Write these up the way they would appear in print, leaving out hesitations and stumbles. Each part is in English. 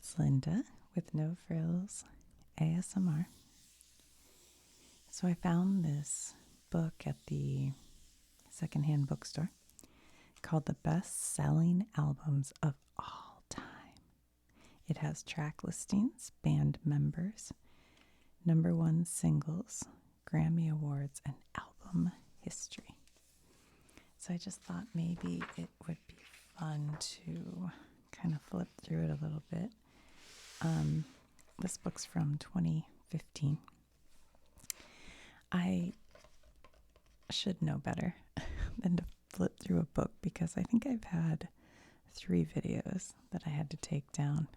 It's Linda with No Frills ASMR. So I found this book at the secondhand bookstore called The Best-Selling Albums of All Time. It has track listings, band members, #1 singles, Grammy Awards, and album history. So I just thought maybe it would be fun to kind of flip through it a little bit. This book's from 2015. I should know better than to flip through a book because I think I've had 3 videos that I had to take down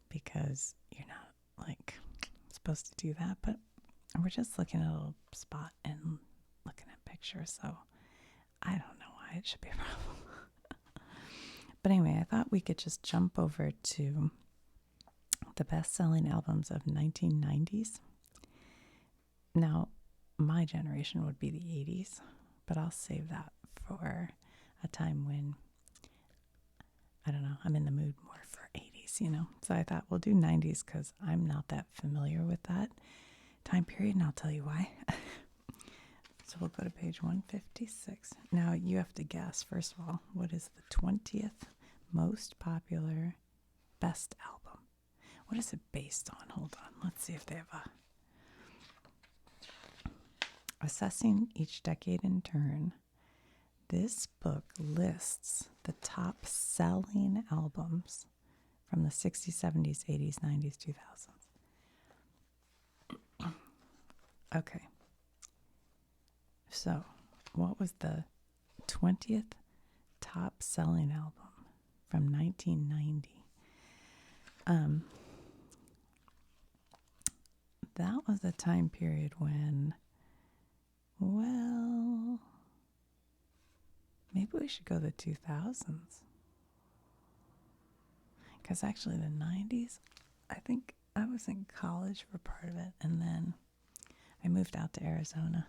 because you're not supposed to do that, but we're just looking at a little spot and looking at pictures, so I don't know why it should be a problem. But anyway, I thought we could just jump over to the best-selling albums of 1990's. Now, my generation would be the 80's, but I'll save that for a time when, I don't know, I'm in the mood more for 80's, So I thought we'll do 90's because I'm not that familiar with that time period, and I'll tell you why. So we'll go to page 156. Now, you have to guess, first of all, what is the 20th most popular best album? What is it based on? Hold on. Let's see if they have a... Assessing each decade in turn, this book lists the top selling albums from the 60s, 70s, 80s, 90s, 2000s. Okay. So, what was the 20th top selling album from 1990? That was a time period when, well, maybe we should go the 2000s. Because actually the 90's, I think I was in college for part of it, and then I moved out to Arizona,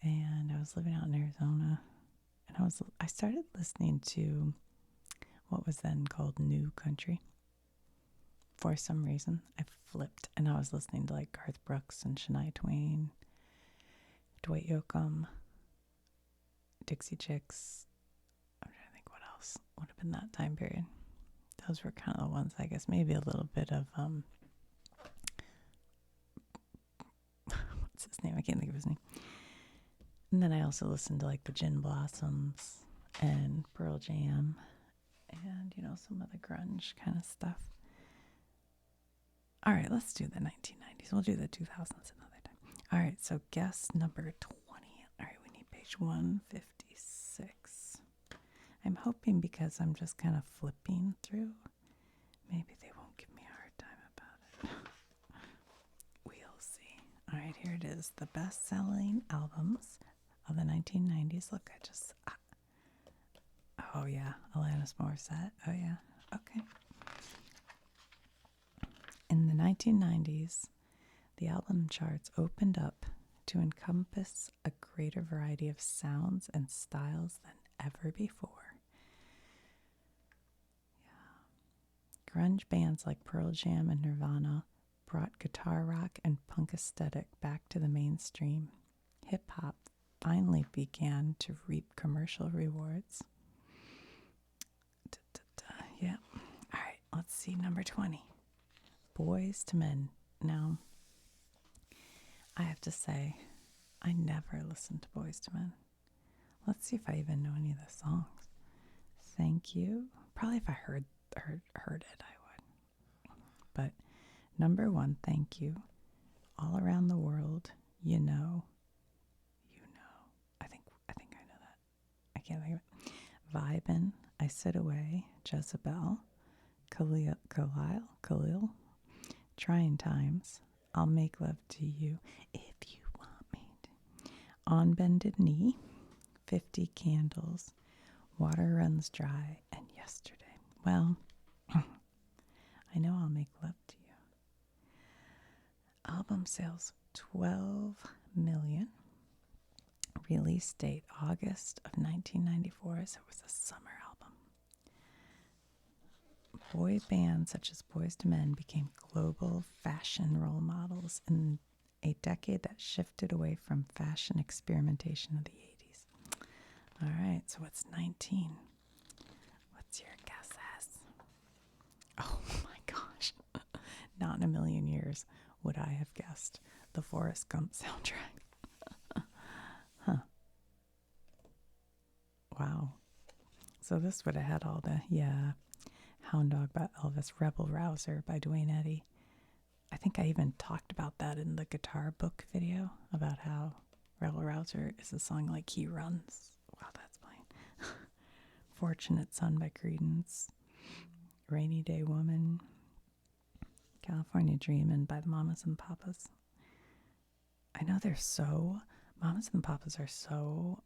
and I was living out in Arizona, and I started listening to what was then called New Country. For some reason, I flipped, and I was listening to Garth Brooks and Shania Twain, Dwight Yoakam, Dixie Chicks. I'm trying to think what else would have been that time period. Those were kind of the ones, I guess. Maybe a little bit of what's his name? I can't think of his name. And then I also listened to the Gin Blossoms and Pearl Jam and some of the grunge kind of stuff. All right, let's do the 1990's. We'll do the 2000s another time. All right, so guess number 20. All right, we need page 156. I'm hoping because I'm just kind of flipping through, maybe they won't give me a hard time about it. We'll see. All right, here it is. The best-selling albums of the 1990's. Look, oh yeah, Alanis Morissette. Oh yeah, okay. In the 1990's, the album charts opened up to encompass a greater variety of sounds and styles than ever before. Yeah. Grunge bands like Pearl Jam and Nirvana brought guitar rock and punk aesthetic back to the mainstream. Hip-hop finally began to reap commercial rewards. Yeah. All right, let's see, number 20. Boys to Men. Now, I have to say, I never listened to Boys to Men. Let's see if I even know any of the songs. Thank You. Probably if I heard it, I would. But #1, Thank You. All Around the World, You Know. I think I know that. I can't think of it. Vibin', I Sit Away, Jezebel, Khalil, Trying Times, I'll Make Love to You If You Want Me to. On Bended Knee, 50 Candles, Water Runs Dry, and Yesterday. Well, I know I'll Make Love to You. Album sales, 12 million. Release date, August of 1994, so it was a summer album. Boy bands such as Boys to Men became global fashion role models in a decade that shifted away from fashion experimentation of the 80s. All right, so what's 19? What's your guesses? Oh my gosh. Not in a million years would I have guessed the Forrest Gump soundtrack. Huh. Wow. So this would have had all the, Hound Dog by Elvis, Rebel Rouser by Duane Eddy. I think I even talked about that in the guitar book video, about how Rebel Rouser is a song like he runs. Wow, that's fine. Fortunate Son by Creedence, Rainy Day Woman, California Dreamin' by the Mamas and Papas. I know Mamas and Papas are so,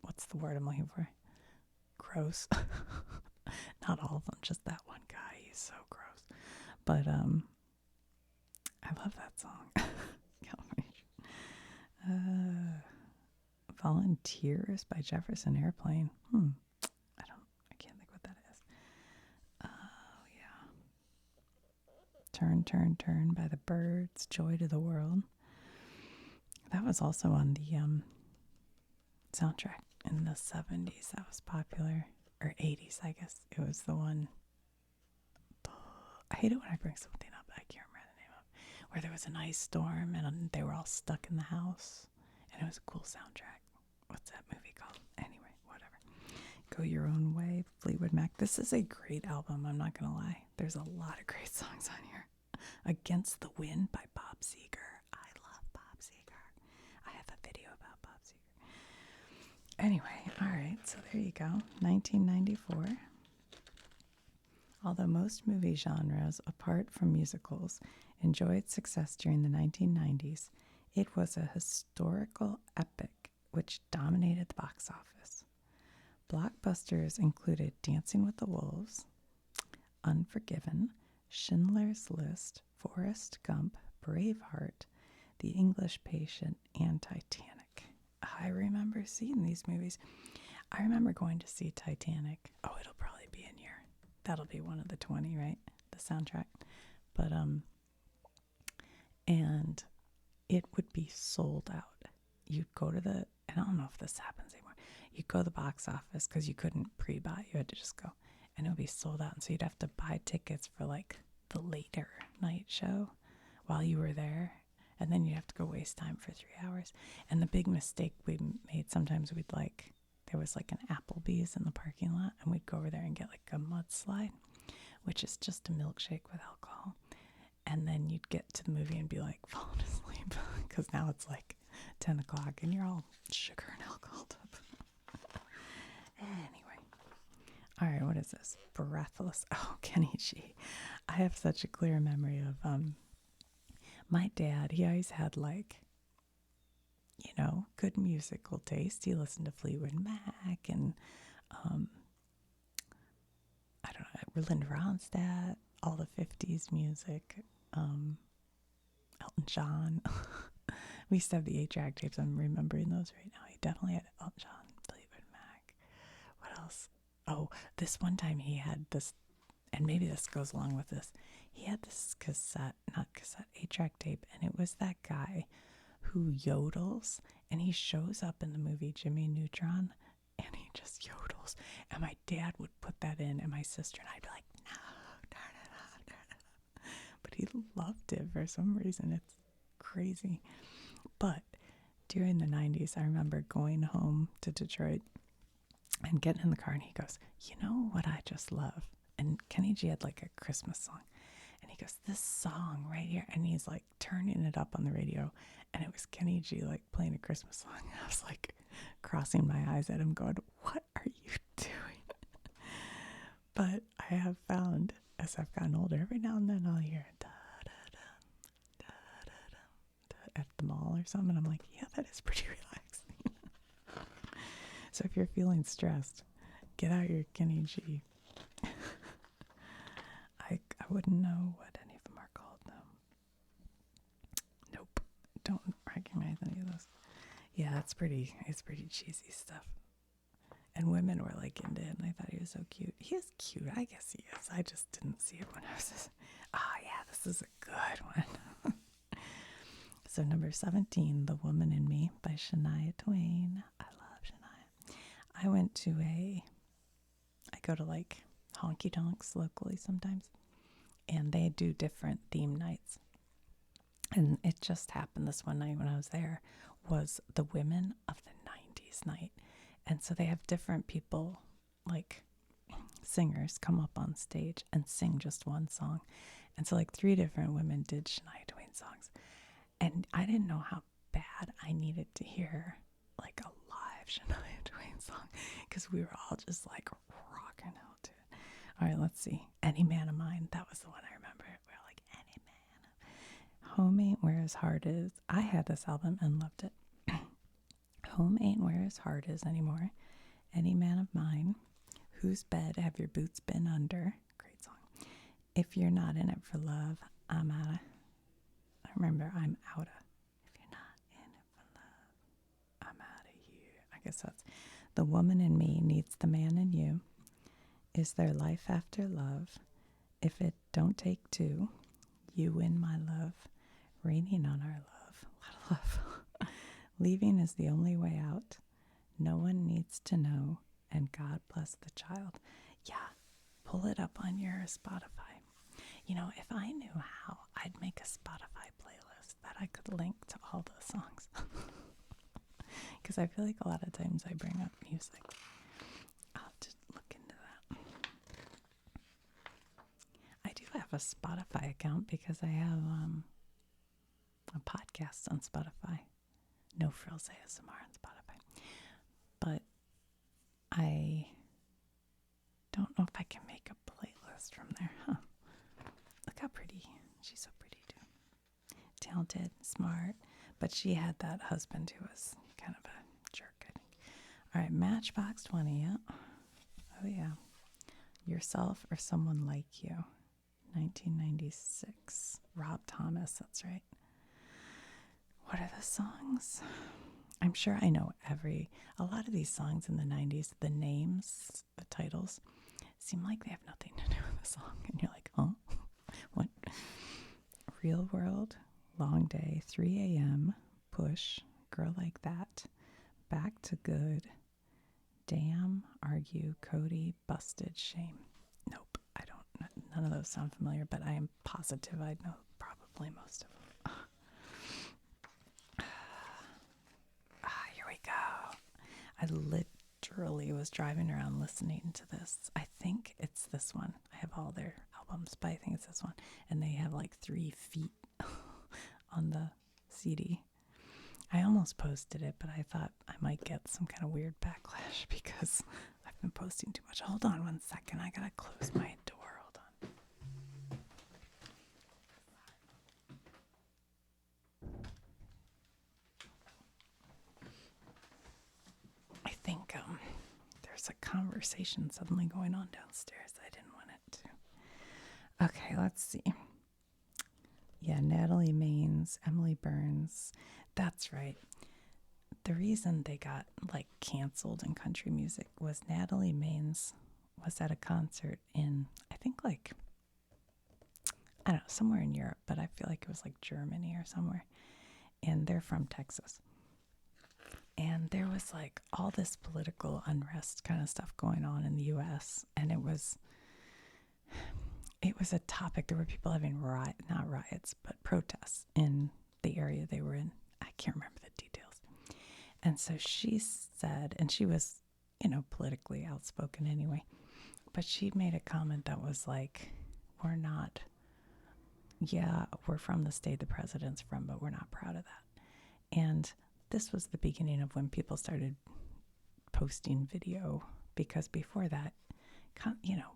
what's the word I'm looking for? Gross. Not all of them, just that one guy. He's so gross. But I love that song. Volunteers by Jefferson Airplane. I can't think what that is. Oh yeah. Turn, Turn, Turn by the Byrds, Joy to the World. That was also on the soundtrack in the 70s. That was popular. Or 80s, I guess. It was the one. I hate it when I bring something up I can't remember the name of. Where there was an ice storm and they were all stuck in the house. And it was a cool soundtrack. What's that movie called? Anyway, whatever. Go Your Own Way, Fleetwood Mac. This is a great album, I'm not going to lie. There's a lot of great songs on here. Against the Wind by Bob Seger. I love Bob Seger. I have a video about Bob Seger. Anyway, all right, so there you go. 1994. Although most movie genres, apart from musicals, enjoyed success during the 1990s, it was a historical epic which dominated the box office. Blockbusters included Dancing with the Wolves, Unforgiven, Schindler's List, Forrest Gump, Braveheart, The English Patient, and Titanic. I remember seeing these movies. I remember going to see Titanic. Oh, it'll probably be in here. That'll be one of the 20, right? The soundtrack. But, and it would be sold out. You'd go to and I don't know if this happens anymore. You'd go to the box office because you couldn't pre-buy. You had to just go. And it would be sold out. And so you'd have to buy tickets for like the later night show while you were there. And then you'd have to go waste time for 3 hours. And the big mistake we made, sometimes there was like an Applebee's in the parking lot. And we'd go over there and get like a mudslide, which is just a milkshake with alcohol. And then you'd get to the movie and be like falling asleep because now it's like 10 o'clock and you're all sugar and alcoholed up. Anyway. All right, what is this? Breathless. Oh, Kenny G. I have such a clear memory of my dad. He always had like, good musical taste. He listened to Fleetwood Mac and I don't know, Linda Ronstadt, all the 50s music, Elton John. We used to have the 8-track tapes. I'm remembering those right now. He definitely had Elton John, Fleetwood Mac. What else? Oh, this one time he had this, and maybe this goes along with this. He had this 8-track tape, and it was that guy who yodels, and he shows up in the movie Jimmy Neutron, and he just yodels. And my dad would put that in, and my sister and I'd be like, no, turn it on, turn it on. But he loved it for some reason. It's crazy. But during the 90s, I remember going home to Detroit and getting in the car, and he goes, you know what I just love? And Kenny G had like a Christmas song. And he goes, this song right here. And he's like turning it up on the radio. And it was Kenny G like playing a Christmas song. And I was like crossing my eyes at him going, what are you doing? But I have found, as I've gotten older, every now and then I'll hear da da da da da at the mall or something. And I'm like, yeah, that is pretty relaxing. So if you're feeling stressed, get out your Kenny G. I wouldn't know what any of them are called, though. Nope. Don't recognize any of those. Yeah, it's pretty cheesy stuff. And women were like into it, and I thought he was is so cute. He is cute. I guess he is. I just didn't see it when I was just, oh yeah, this is a good one. So number 17, The Woman in Me by Shania Twain. I love Shania. I go to like honky tonks locally sometimes, and they do different theme nights. And it just happened this one night when I was there was the Women of the 90s night. And so they have different people, like singers, come up on stage and sing just one song. And so like 3 different women did Shania Twain songs. And I didn't know how bad I needed to hear like a live Shania Twain song because we were all just like rocking out to it. All right, let's see. Any Man of Mine. That was the one I remember. We were like, Any Man. Home Ain't Where His Heart Is. I had this album and loved it. Home Ain't Where His Heart Is Anymore. Any Man of Mine. Whose Bed Have Your Boots Been Under? Great song. If You're Not In It For Love, I'm Outta. I remember I'm Outta. If you're not in it for love, I'm outta here. I guess that's The Woman in Me Needs the Man in You. Is There Life After Love? If It Don't Take Two. You Win My Love. Raining on Our Love. A lot of love. Leaving Is the Only Way Out. No One Needs to Know. And God Bless the Child. Yeah, pull it up on your Spotify. You know, if I knew how, I'd make a Spotify playlist that I could link to all the songs. Because I feel like a lot of times I bring up music. I'll have to look into that. I do have a Spotify account because I have a podcast on Spotify. No Frills ASMR on Spotify. But I don't know if I can make a playlist from there, huh? Look how pretty. She's so pretty too. Talented, smart. But she had that husband who was kind of a jerk, I think. All right, Matchbox 20, yeah. Oh, yeah. Yourself or Someone Like You. 1996. Rob Thomas, that's right. What are the songs? I'm sure I know a lot of these songs in the 90s, the names, the titles, seem like they have nothing to do with the song. And you're like, huh? What? Real World, Long Day, 3 a.m., Push, Girl Like That, Back to Good, Damn, Argue, Cody, Busted, Shame. Nope, none of those sound familiar, but I am positive I know probably most of them. Here we go. I literally was driving around listening to this. I think it's this one. I have all their albums, but I think it's this one. And they have like 3 feet on the CD. I almost posted it, but I thought I might get some kind of weird backlash because I've been posting too much. Hold on one second. I gotta close my door. Hold on. I think there's a conversation suddenly going on downstairs. I didn't want it to. Okay, let's see. Yeah, Natalie Maines, Emily Burns. That's right. The reason they got like canceled in country music was Natalie Maines was at a concert in, I think like, I don't know, somewhere in Europe, but I feel like it was like Germany or somewhere. And they're from Texas. And there was like all this political unrest kind of stuff going on in the US. And it was a topic. There were people having not riots, but protests in the area they were in. I can't remember the details. And so she said, and she was, politically outspoken anyway, but she made a comment that was like, we're from the state the president's from, but we're not proud of that. And this was the beginning of when people started posting video, because before that,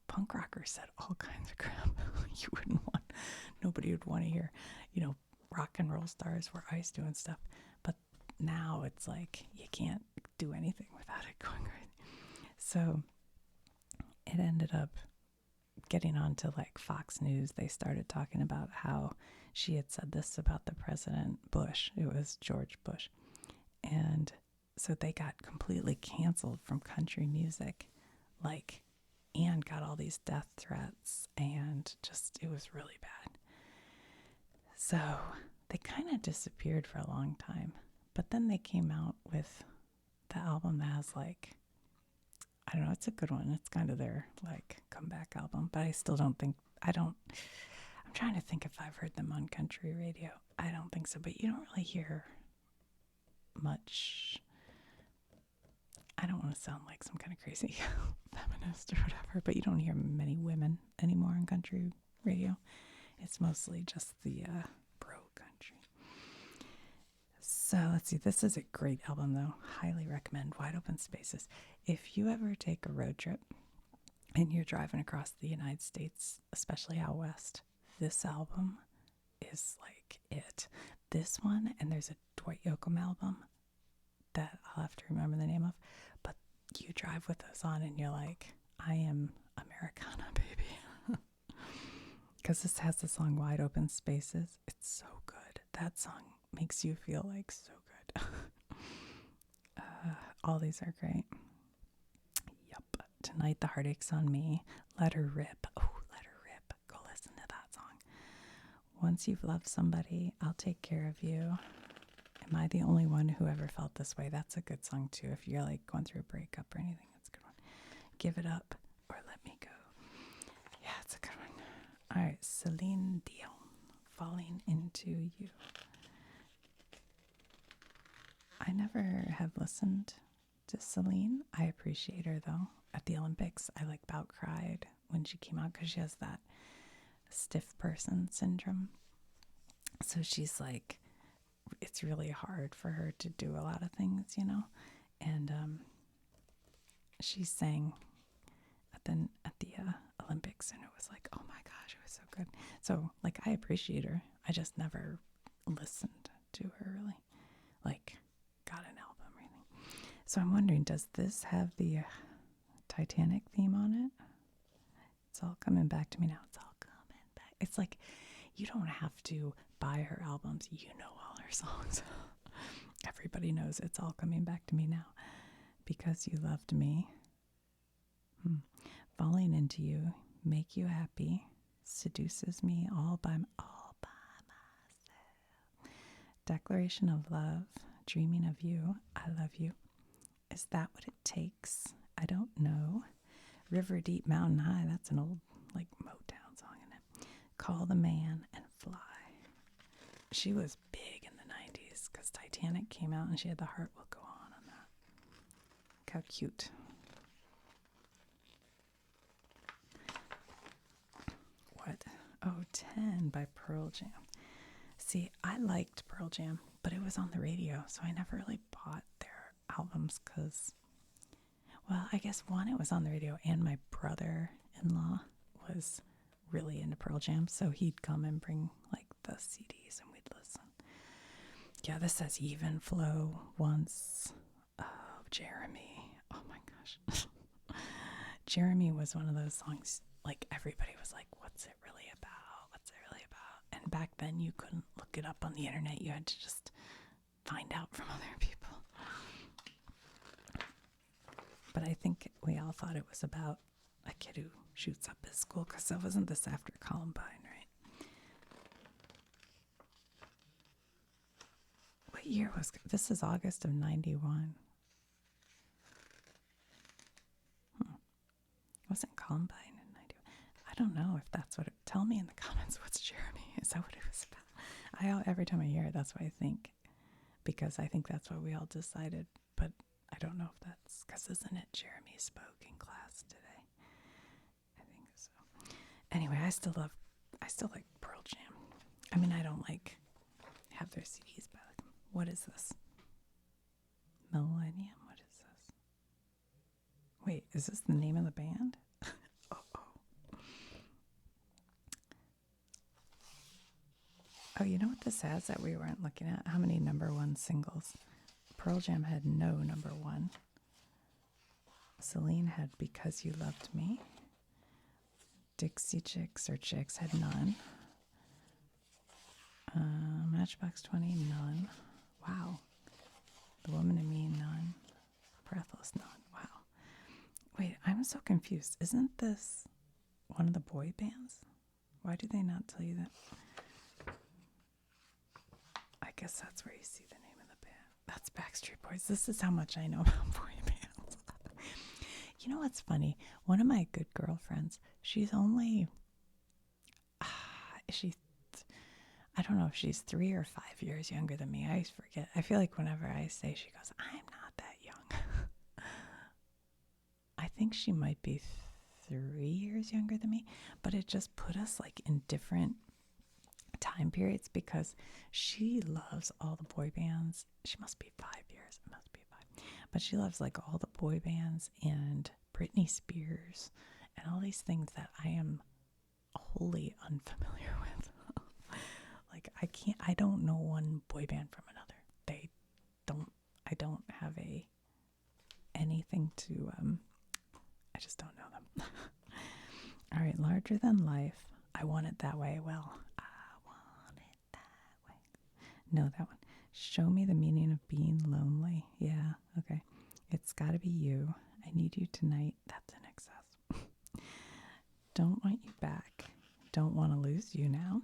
punk rockers said all kinds of crap nobody would want to hear, rock and roll stars were Ice doing stuff. But now it's like you can't do anything without it going right. So it ended up getting onto like Fox News. They started talking about how she had said this about the president Bush. It was George Bush. And so they got completely canceled from country music, like these death threats, and just, it was really bad. So they kind of disappeared for a long time. But then they came out with the album that has like, I don't know, it's a good one. It's kind of their like comeback album, but I still don't think, I'm trying to think if I've heard them on country radio. I don't think so, but you don't really hear much. I don't want to sound like some kind of crazy feminist or whatever, but you don't hear many women anymore on country radio. It's mostly just the bro country. So let's see. This is a great album, though. Highly recommend Wide Open Spaces. If you ever take a road trip and you're driving across the United States, especially out west, this album is like it. This one, and there's a Dwight Yoakam album that I'll have to remember the name of, but you drive with those on and you're like, I am Americana, baby. Because this has the song Wide Open Spaces. It's so good. That song makes you feel like so good. All these are great. Yup. Tonight the Heartache's on Me. Let Her Rip. Oh, Let Her Rip. Go listen to that song. Once You've Loved Somebody, I'll Take Care of You. Am I the Only One Who Ever Felt This Way? That's a good song too. If you're like going through a breakup or anything, that's a good one. Give It Up or Let Me Go. Yeah, it's a good one. All right, Celine Dion, Falling Into You. I never have listened to Celine. I appreciate her though. At the Olympics, I like about cried when she came out because she has that stiff person syndrome. So she's like, it's really hard for her to do a lot of things, you know. And she sang at the Olympics, and it was like, oh my gosh, it was so good. So like, I appreciate her. I just never listened to her really, like got an album or anything. So I'm wondering, does this have the Titanic theme on it? It's all coming back to me now. It's all coming back. It's like, you don't have to buy her albums. You know all her songs. Everybody knows It's All Coming Back to Me Now. Because You Loved Me. Falling Into You. Make You Happy. Seduces Me all by myself. Declaration of Love. Dreaming of You. I Love You. Is That What It Takes? I Don't Know. River Deep Mountain High. That's an old like Motown song in it. Call the Man and Fly. She was big in the 90s because Titanic came out and she had The Heart Will Go On that. Look how cute. What? Oh, 10 by Pearl Jam. See, I liked Pearl Jam, but it was on the radio, so I never really bought their albums because, well, I guess one, it was on the radio, and my brother-in-law was really into Pearl Jam, so he'd come and bring like the CDs and we'd listen. Yeah, this says Even Flow Once. Oh, Jeremy. Oh my gosh. Jeremy was one of those songs, like everybody was like, what's it really about? What's it really about? And back then you couldn't look it up on the internet. You had to just find out from other people. But I think we all thought it was about a kid who shoots up his school, because it wasn't this after Columbine, right? What year was this? Is August of 91. Wasn't Columbine in 91? I don't know if that's what tell me in the comments, what's Jeremy? Is that what it was about? Every time I hear it, that's what I think, because I think that's what we all decided, but I don't know if that's because, isn't it Jeremy spoke in class today? I think so. Anyway, I still like Pearl Jam. I mean, I don't like have their CDs, but what is this? Millennium? What is this? Wait, is this the name of the band? Oh, you know what this has that we weren't looking at? How many #1 singles? Pearl Jam had no #1. Celine had Because You Loved Me. Dixie Chicks or Chicks had none. Matchbox 20, none. Wow. The Woman in Me, none. Breathless, none. Wow. Wait, I'm so confused. Isn't this one of the boy bands? Why do they not tell you that? I guess that's where you see the name of the band. That's Backstreet Boys. This is how much I know about boy bands. You know what's funny? One of my good girlfriends, she's only, I don't know if she's 3 or 5 years younger than me. I forget. I feel like whenever I say, she goes, I'm not that young. I think she might be 3 years younger than me, but it just put us like in different time periods because she loves all the boy bands. She must be 5 years. It must be 5. But she loves like all the boy bands and Britney Spears and all these things that I am wholly unfamiliar with. I don't know one boy band from another. I don't have anything to, I just don't know them. All right, larger than life. I want it that way. Well, I want it that way. No, that one. Show me the meaning of being lonely. Yeah, okay. It's got to be you. I need you tonight. That's in excess. Don't want you back. Don't want to lose you now.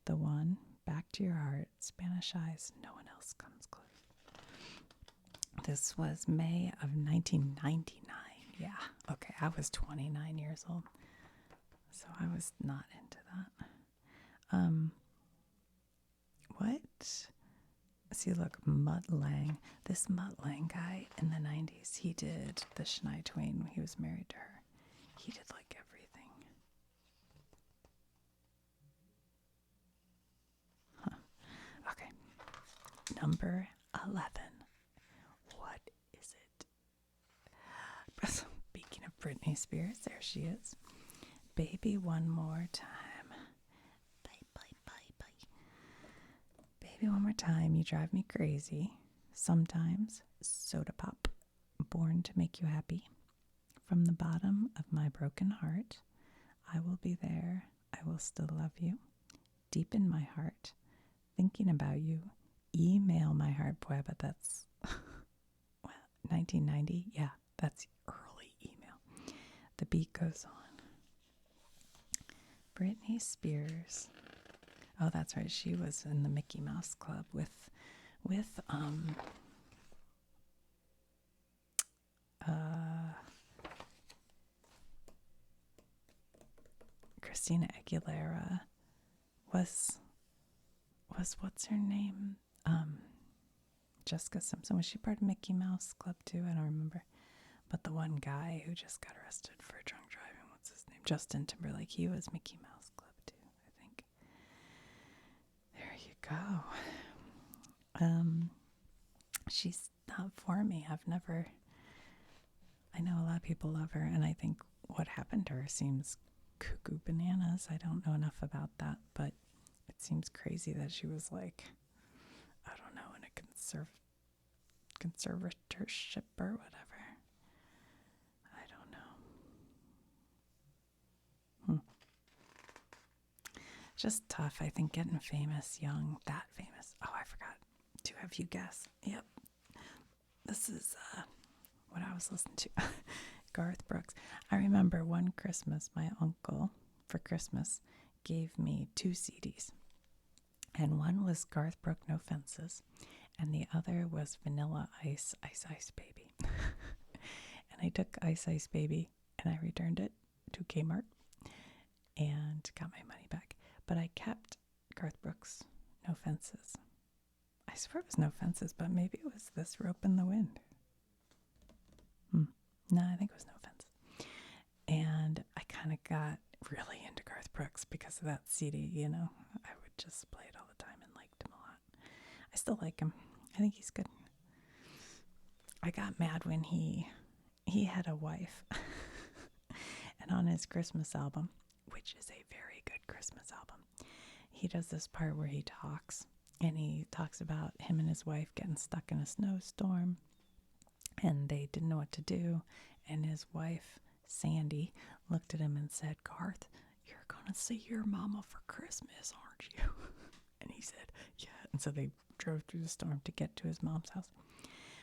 The one. Back to your heart. Spanish eyes. No one else comes close. This was May of 1999. Yeah. Okay. I was 29 years old. So I was not into that. What? See, look, Mutt Lang. This Mutt Lang guy in the 90s, he did the Shania Twain when he was married to her. He did like everything. Huh. Okay. Number 11. What is it? Speaking of Britney Spears, there she is. Baby, one more time. Bye, bye, bye, bye. Baby, one more time. You drive me crazy. Sometimes. Soda pop. Born to make you happy. From the bottom of my broken heart, I will be there. I will still love you. Deep in my heart. Thinking about you. Email my heart. Boy, but that's 1990. Yeah, that's early email. The beat goes on. Britney Spears. Oh, that's right. She was in the Mickey Mouse Club with Christina Aguilera. Was what's her name? Jessica Simpson. Was she part of Mickey Mouse Club too? I don't remember. But the one guy who just got arrested for drunk driving, what's his name? Justin Timberlake. He was Mickey Mouse Club too, I think. There you go. She's not for me. I know a lot of people love her, and I think what happened to her seems cuckoo bananas. I don't know enough about that, but it seems crazy that she was like, I don't know, in a conservatorship or whatever. I don't know. Just tough, I think, getting famous young, that famous. Oh, I forgot to have you guess. Yep. This is what I was listening to. Garth Brooks. I remember one Christmas, my uncle, for Christmas, gave me 2 CDs. And one was Garth Brooks, No Fences. And the other was Vanilla Ice, Ice Ice Baby. And I took Ice Ice Baby and I returned it to Kmart and got my money back. But I kept Garth Brooks, No Fences. I swear it was No Fences, but maybe it was This Rope in the Wind. No, I think it was No Fences. And I kind of got really into Garth Brooks because of that CD, you know. I would just play it all the time and liked him a lot. I still like him. I think he's good. I got mad when he had a wife. And on his Christmas album, which is a very good Christmas album, he does this part where he talks. And he talks about him and his wife getting stuck in a snowstorm. And they didn't know what to do. And his wife, Sandy, looked at him and said, Garth, you're going to see your mama for Christmas, aren't you? And he said, yeah. And so they drove through the storm to get to his mom's house.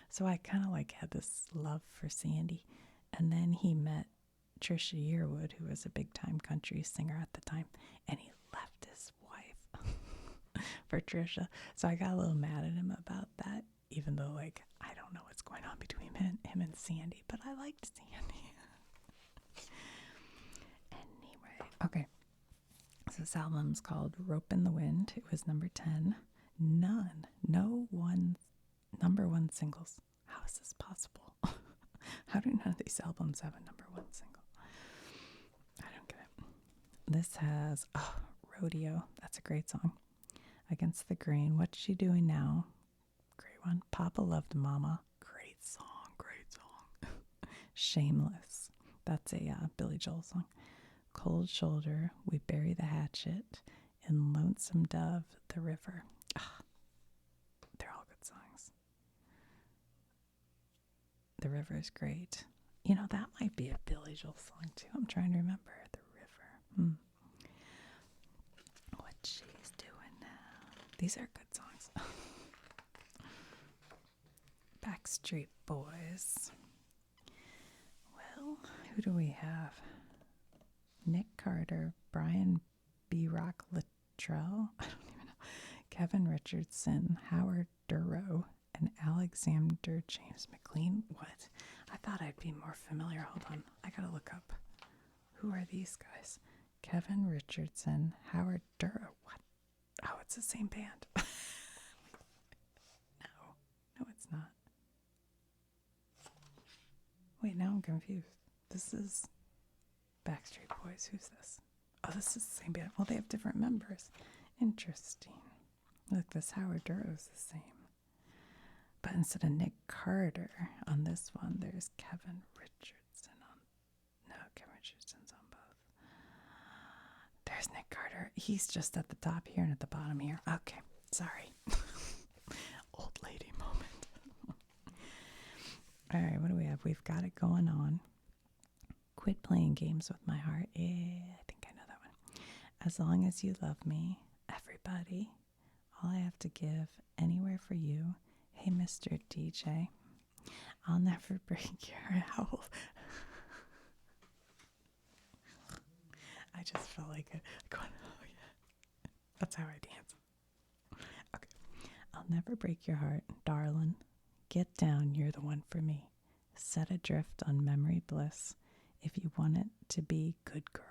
So I kind of like had this love for Sandy. And then he met Trisha Yearwood, who was a big time country singer at the time, and he left his wife for Trisha. So I got a little mad at him about that, even though like I don't know what's going on between him and Sandy, but I liked Sandy. Anyway, okay. So this album's called Rope in the Wind. It was number 10. No number one singles. How is this possible? How do none of these albums have a number one single? I don't get it. This has Rodeo. That's a great song. Against the Grain. What's She Doing Now? Great one. Papa Loved Mama. Great song. Great song. Shameless. That's a Billy Joel song. Cold Shoulder. We Bury the Hatchet. And Lonesome Dove. The River. They're all good songs. The River is great. You know, that might be a Billy Joel song too. I'm trying to remember. The River. What she's doing now. These are good songs. Backstreet Boys. Well, who do we have? Nick Carter, Brian B. Rock Littrell, I don't even know, Kevin Richardson, Howard Durrow, and Alexander James McLean. What? I thought I'd be more familiar. Hold on. I gotta look up. Who are these guys? Kevin Richardson, Howard Durrow. What? Oh, it's the same band. No, it's not. Wait, now I'm confused. This is Backstreet Boys. Who's this? Oh, this is the same band. Well, they have different members. Interesting. Look, this Howard Durrow is the same. But instead of Nick Carter on this one, there's Kevin Richardson on. No, Kevin Richardson's on both. There's Nick Carter. He's just at the top here and at the bottom here. Okay, sorry. Old lady moment. All right, what do we have? We've Got It Going On. Quit Playing Games with My Heart. Yeah, I think I know that one. As Long as You Love Me. Everybody. All I Have to Give. Anywhere for You. Hey, Mr. DJ. I'll Never Break Your Howl. I just felt like it. Going, oh yeah. That's how I dance. Okay. I'll Never Break Your Heart. Darlin'. Get Down. You're the One for Me. Set Adrift on Memory Bliss. If You Want It to Be Good Girl.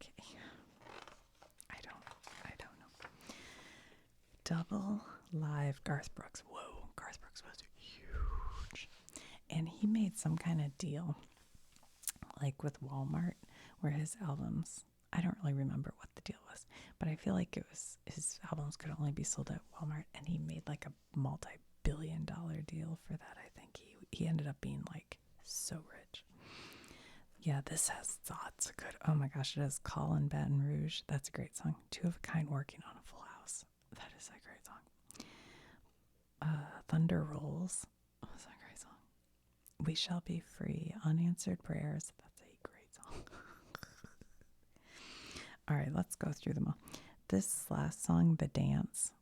Okay. I don't know. Double Live. Garth Brooks. Whoa. Garth Brooks was huge. And he made some kind of deal like with Walmart where his albums, I don't really remember what the deal was, but I feel like it was his albums could only be sold at Walmart, and he made like a multi-billion-dollar deal for that. I think he ended up being like so rich. Yeah, this has lots of good. Oh my gosh, it has Call in Baton Rouge. That's a great song. Two of a Kind Working on a Full House. That is a great song. Thunder Rolls. Oh, that's a great song. We Shall Be Free. Unanswered Prayers. That's a great song. All right, let's go through them all. This last song, The Dance.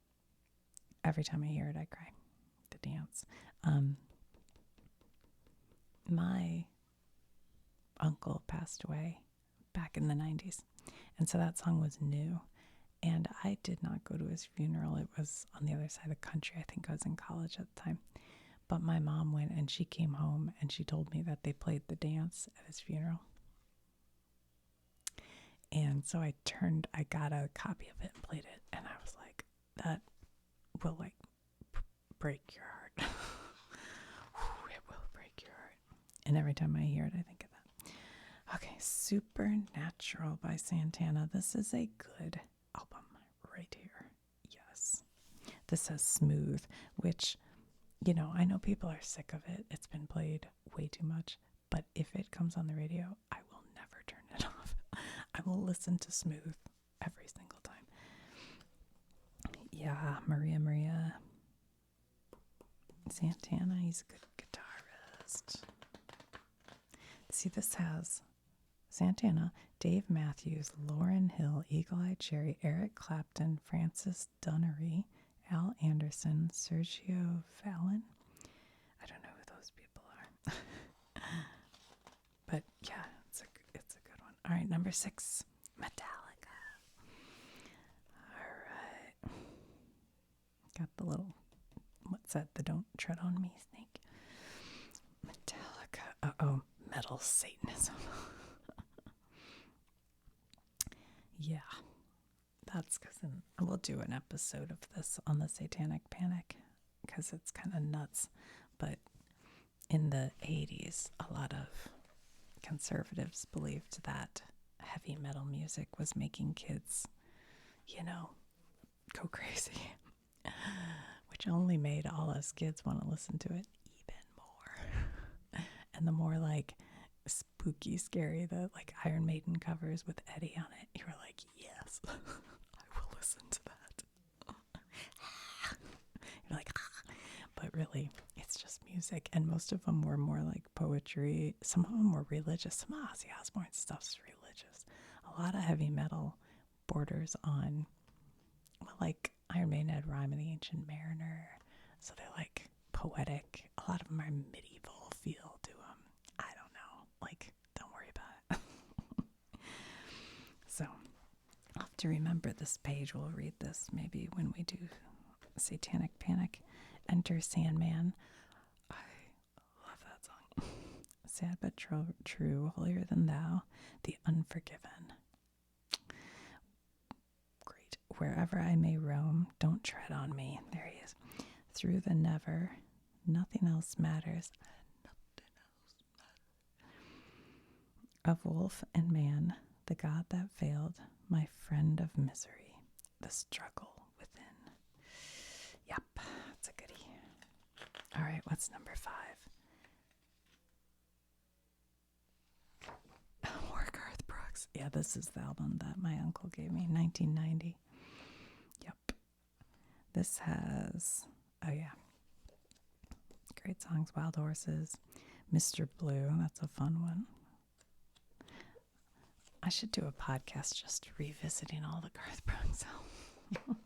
Every time I hear it, I cry. The Dance. My uncle passed away back in the 90s, and so that song was new, and I did not go to his funeral. It was on the other side of the country. I think I was in college at the time, but my mom went, and she came home and she told me that they played The Dance at his funeral. And so I got a copy of it and played it, and I was like, that will like break your heart. It will break your heart. And every time I hear it, I think of that. Okay, Supernatural by Santana. This is a good album right here. Yes. This has Smooth, which, you know, I know people are sick of it. It's been played way too much. But if it comes on the radio, I will never turn it off. I will listen to Smooth every single time. Yeah, Maria. Santana, he's a good guitarist. See, this has Santana, Dave Matthews, Lauryn Hill, Eagle Eye Cherry, Eric Clapton, Francis Dunnery, Al Anderson, Sergio Fallon. I don't know who those people are. number 6, Metallica. All right. Got the little, what's that? The Don't Tread on Me snake. Metallica. Uh-oh. Metal Satanism. Yeah. That's because we'll do an episode of this on the Satanic Panic because it's kind of nuts. But in the 80s, a lot of conservatives believed that heavy metal music was making kids, go crazy, which only made all us kids want to listen to it even more. And the more like spooky, scary, the like Iron Maiden covers with Eddie on it, you were like, yes, I will listen to that. You're like, but really, it's just music, and most of them were more like poetry. Some of them were religious. Some of Ozzy Osbourne stuff's religious. A lot of heavy metal borders on, well, like Iron Maiden had Rime of the Ancient Mariner, so they're like poetic. A lot of them are medieval feel to them. I don't know. Like, don't worry about it. So I'll have to remember this page. We'll read this maybe when we do Satanic Panic. Enter Sandman. I love that song. Sad but true, holier than thou, the unforgiven. Great. Wherever I may roam, don't tread on me. There he is. Through the never, nothing else matters. Of wolf and man, the God that failed, my friend of misery, the struggle within. Yep, that's a goodie. All right, what's number 5? More Garth Brooks. Yeah, this is the album that my uncle gave me, 1990. Yep. This has, oh yeah, great songs, Wild Horses, Mr. Blue, that's a fun one. I should do a podcast just revisiting all the Garth Brooks albums.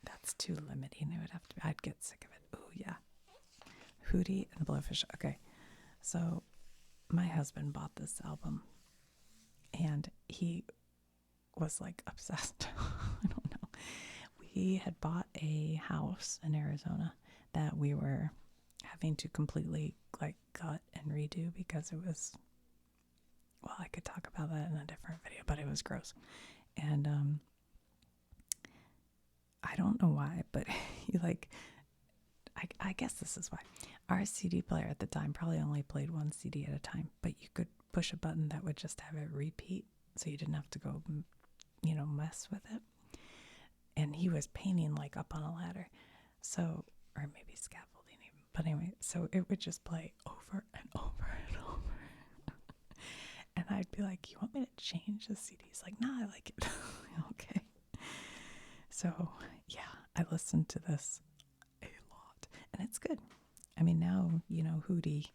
That's too limiting. It would have to be, I'd get sick of it. Oh, yeah. Hootie and the Blowfish. Okay. So my husband bought this album and he was like obsessed. I don't know. We had bought a house in Arizona that we were having to completely like gut and redo because it was, well, I could talk about that in a different video, but it was gross. And I don't know why, but he like, I guess this is why. Our CD player at the time probably only played one CD at a time, but you could push a button that would just have it repeat, so you didn't have to go, mess with it. And he was painting like up on a ladder, so, or maybe scaffolding even. But anyway, so it would just play over and over and over. And I'd be like, you want me to change the CD? He's like, nah, I like it. Okay. So, yeah, I listened to this a lot, and it's good. I mean, now, Hootie,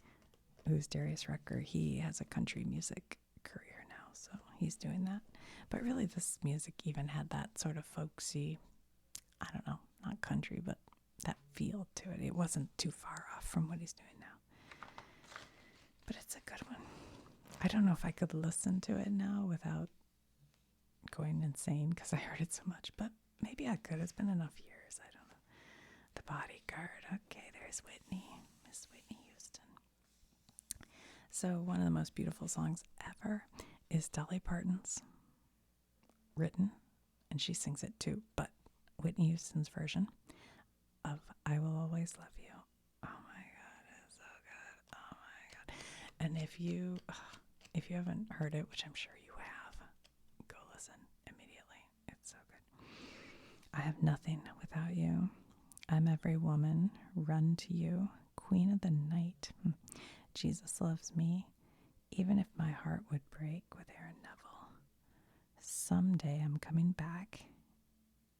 who's Darius Rucker, he has a country music career now, so he's doing that. But really, this music even had that sort of folksy, I don't know, not country, but that feel to it. It wasn't too far off from what he's doing now. But it's a good one. I don't know if I could listen to it now without going insane because I heard it so much, but maybe I could. It's been enough years. I don't know. The Bodyguard. Okay, there's Whitney. Miss Whitney Houston. So one of the most beautiful songs ever is Dolly Parton's, written, and she sings it too, but Whitney Houston's version of I Will Always Love You. Oh my God, it's so good. Oh my God. And if you haven't heard it, which I'm sure you have, go listen immediately. It's so good. I have nothing without you. I'm every woman. Run to you. Queen of the night. Jesus loves me. Even if my heart would break, with Aaron Neville. Someday I'm coming back.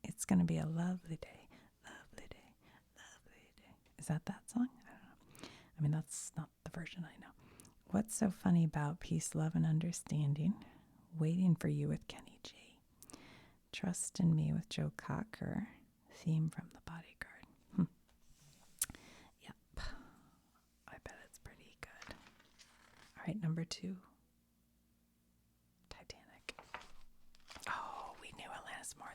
It's going to be a lovely day. Lovely day. Lovely day. Is that song? I don't know. I mean, that's not the version I know. What's so funny about peace, love, and understanding? Waiting for you with Kenny G. Trust in me with Joe Cocker. Theme from The Bodyguard. Yep. I bet it's pretty good. All right, number 2.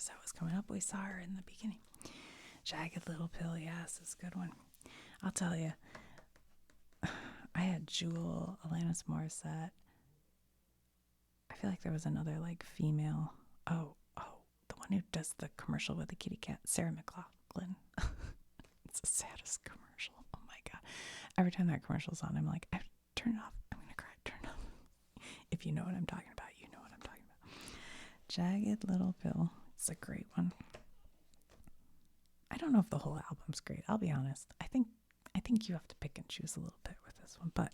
as I was coming up, we saw her in the beginning. Jagged Little Pill, yes, it's a good one. I'll tell you, I had Jewel, Alanis Morissette. I feel like there was another like female. Oh, the one who does the commercial with the kitty cat, Sarah McLachlan. It's the saddest commercial. Oh my god! Every time that commercial's on, I'm like, turn it off. I'm gonna cry. Turn it off. If you know what I'm talking about, you know what I'm talking about. Jagged Little Pill. It's a great one. I don't know if the whole album's great. I'll be honest. I think you have to pick and choose a little bit with this one, but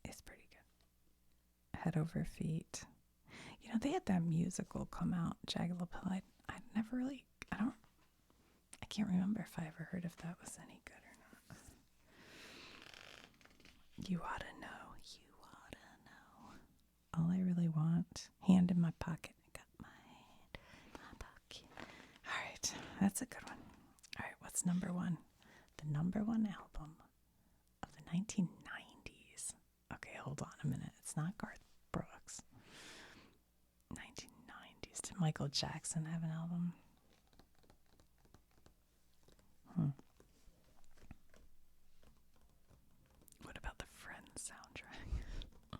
it's pretty good. Head Over Feet. You know, they had that musical come out, Jagged Little Pill. I never really, I can't remember if I ever heard if that was any good or not. You Oughta Know. You Oughta Know. All I Really Want. Hand in My Pocket. I got my hand in my pocket. All right, that's a good one. All right, what's number one? The number one album of the 1990s. Okay, hold on a minute. It's not Garth Brooks. 1990s. Did Michael Jackson have an album? What about the Friends soundtrack?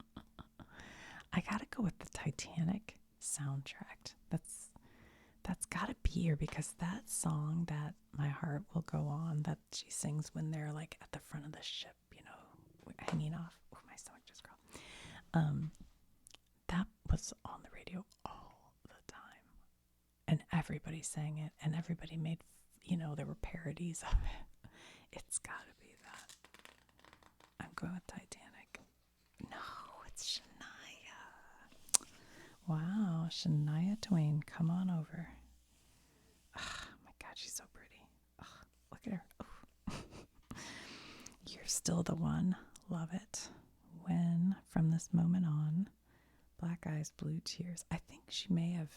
I gotta go with the Titanic soundtrack. That's gotta be here because that song, that My Heart Will Go On, that she sings when they're like at the front of the ship, you know, hanging off. Oh, my stomach just growled. That was on the radio all the time, and everybody sang it, and everybody made, you know, there were parodies of it. It's gotta be that. I'm going with Titanic. No, it's Shania. Wow, Shania Twain, come on over. Oh my God, she's so pretty. Oh, look at her. Oh. You're Still the One. Love it. When, From This Moment On. Black Eyes, Blue Tears. I think she may have,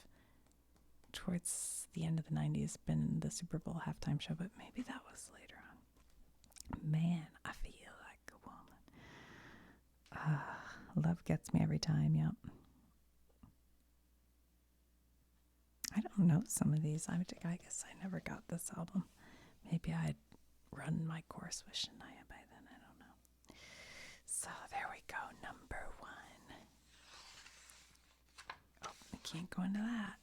towards the end of the 90s, been in the Super Bowl halftime show, but maybe that was later on. Man, I Feel Like a Woman. Love Gets Me Every Time, yep. I don't know some of these. I guess I never got this album. Maybe I'd run my course with Shania by then. I don't know. So there we go. Number one. Oh, I can't go into that.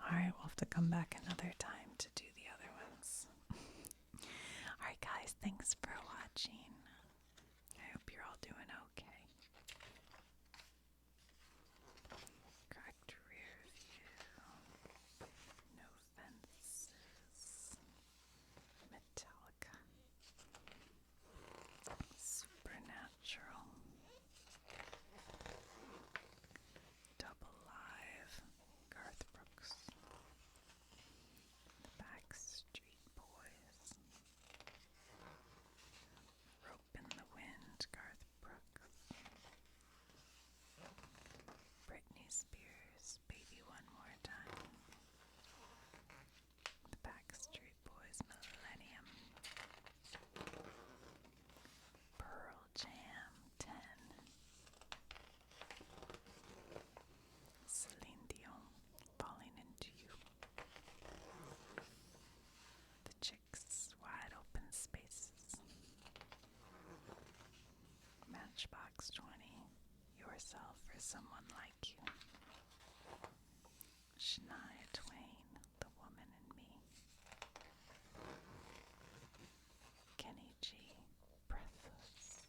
All right, we'll have to come back another time to do the other ones. All right, guys, thanks for watching. I hope you're all doing okay. Cracked rear view. No Fences. Metallica. Supernatural. Double Live. Garth Brooks. The Backstreet Boys. Rope in the Wind. Garth Brooks. Britney Spears. Baby One More Time. The Backstreet Boys. Millennium. Pearl Jam. 10. Celine Dion. Falling Into You. The Chicks. Wide Open Spaces. Matchbox 20. Yourself or Someone Like You. Shania Twain. The Woman in Me. Kenny G. Breathless.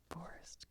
Forrest